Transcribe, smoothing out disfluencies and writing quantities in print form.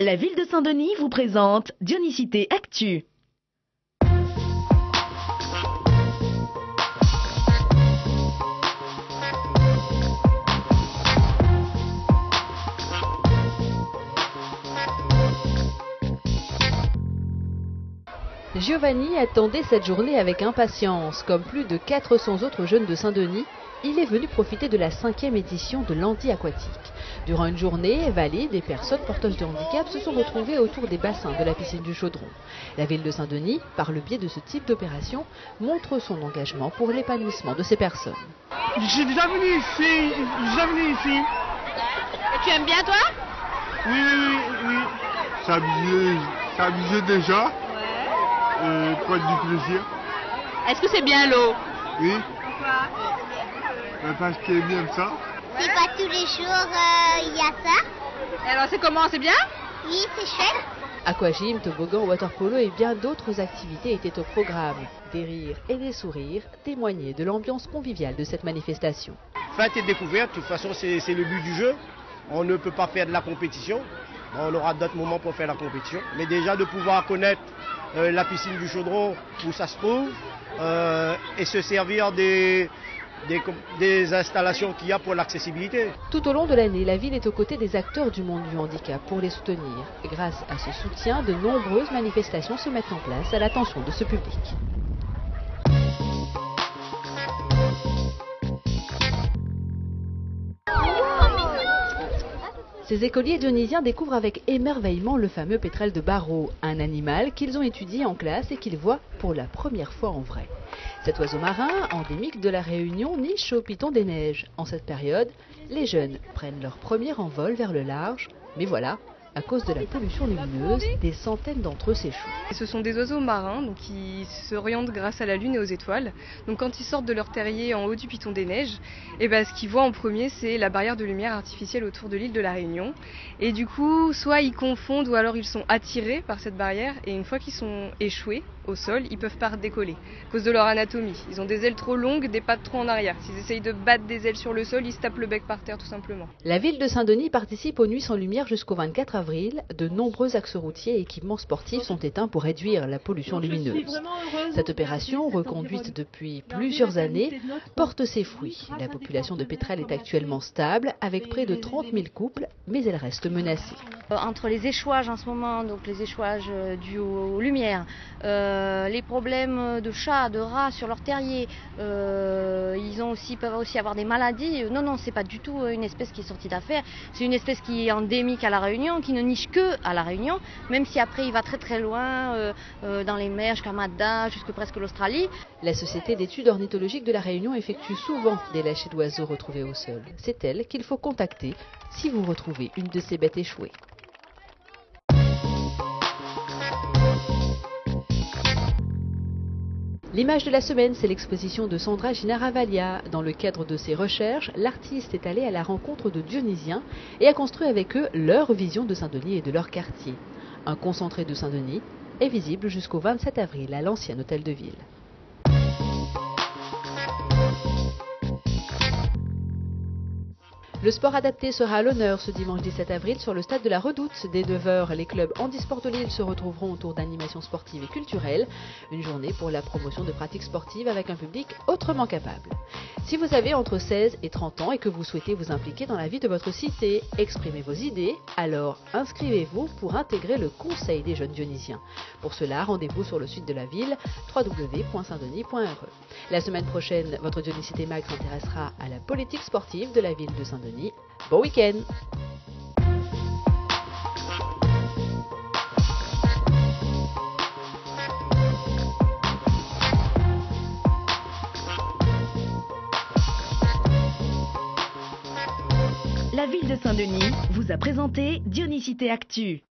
La ville de Saint-Denis vous présente Dionysité Actu. Giovanni attendait cette journée avec impatience. Comme plus de 400 autres jeunes de Saint-Denis, il est venu profiter de la 5e édition de l'Andy Aquatique. Durant une journée, valides et personnes porteuses de handicap se sont retrouvées autour des bassins de la piscine du Chaudron. La ville de Saint-Denis, par le biais de ce type d'opération, montre son engagement pour l'épanouissement de ces personnes. Je suis déjà venu ici. Et tu aimes bien toi? Oui. C'est abusé déjà. Ouais. Pas du plaisir. Est-ce que c'est bien l'eau? Oui. Pourquoi? Parce qu'il est bien ça. C'est pas tous les jours il y a ça. Alors c'est comment? C'est bien? Oui, c'est chouette. Aquagym, toboggan, waterpolo et bien d'autres activités étaient au programme. Des rires et des sourires témoignaient de l'ambiance conviviale de cette manifestation. Fête et découverte, de toute façon c'est le but du jeu. On ne peut pas faire de la compétition. On aura d'autres moments pour faire la compétition. Mais déjà de pouvoir connaître la piscine du Chaudron, où ça se trouve, et se servir des installations qu'il y a pour l'accessibilité. Tout au long de l'année, la ville est aux côtés des acteurs du monde du handicap pour les soutenir. Grâce à ce soutien, de nombreuses manifestations se mettent en place à l'attention de ce public. Ces écoliers dionysiens découvrent avec émerveillement le fameux pétrel de Barreau, un animal qu'ils ont étudié en classe et qu'ils voient pour la première fois en vrai. Cet oiseau marin, endémique de la Réunion, niche au Piton des Neiges. En cette période, les jeunes prennent leur premier envol vers le large, mais voilà, à cause de la pollution lumineuse, des centaines d'entre eux s'échouent. Ce sont des oiseaux marins donc, qui s'orientent grâce à la lune et aux étoiles. Donc quand ils sortent de leur terrier en haut du Piton des Neiges, ce qu'ils voient en premier, c'est la barrière de lumière artificielle autour de l'île de la Réunion. Et du coup, soit ils confondent ou alors ils sont attirés par cette barrière. Et une fois qu'ils sont échoués au sol, ils peuvent pas redécoller à cause de leur anatomie. Ils ont des ailes trop longues, des pattes trop en arrière. S'ils essayent de battre des ailes sur le sol, ils se tapent le bec par terre tout simplement. La ville de Saint-Denis participe aux Nuits sans lumière jusqu'au 24 avril. De nombreux axes routiers et équipements sportifs sont éteints pour réduire la pollution lumineuse. Cette opération, reconduite depuis plusieurs années, porte ses fruits. La population de pétrel est actuellement stable, avec près de 30 000 couples, mais elle reste menacée. Entre les échouages en ce moment, donc les échouages dus aux lumières, les problèmes de chats, de rats sur leur terrier, ils peuvent aussi avoir des maladies. Non, c'est pas du tout une espèce qui est sortie d'affaire. C'est une espèce qui est endémique à La Réunion, qui ne niche que à La Réunion, même si après il va très loin dans les mers, jusqu'à Madrid, jusque presque l'Australie. La Société d'études ornithologiques de La Réunion effectue souvent des lâchers d'oiseaux retrouvés au sol. C'est elle qu'il faut contacter si vous retrouvez une de ces bêtes échouées. L'image de la semaine, c'est l'exposition de Sandra Ginaravalia. Dans le cadre de ses recherches, l'artiste est allée à la rencontre de Dionysiens et a construit avec eux leur vision de Saint-Denis et de leur quartier. Un concentré de Saint-Denis est visible jusqu'au 27 avril à l'ancien hôtel de ville. Le sport adapté sera à l'honneur ce dimanche 17 avril sur le stade de la Redoute. Dès 9h, les clubs handisport de Lille se retrouveront autour d'animations sportives et culturelles. Une journée pour la promotion de pratiques sportives avec un public autrement capable. Si vous avez entre 16 et 30 ans et que vous souhaitez vous impliquer dans la vie de votre cité, exprimer vos idées, alors inscrivez-vous pour intégrer le Conseil des jeunes dionysiens. Pour cela, rendez-vous sur le site de la ville, www.saintdenis.re. La semaine prochaine, votre Dionysité Mag s'intéressera à la politique sportive de la ville de Saint-Denis. Bon week-end! La ville de Saint-Denis vous a présenté Dionysité Actu.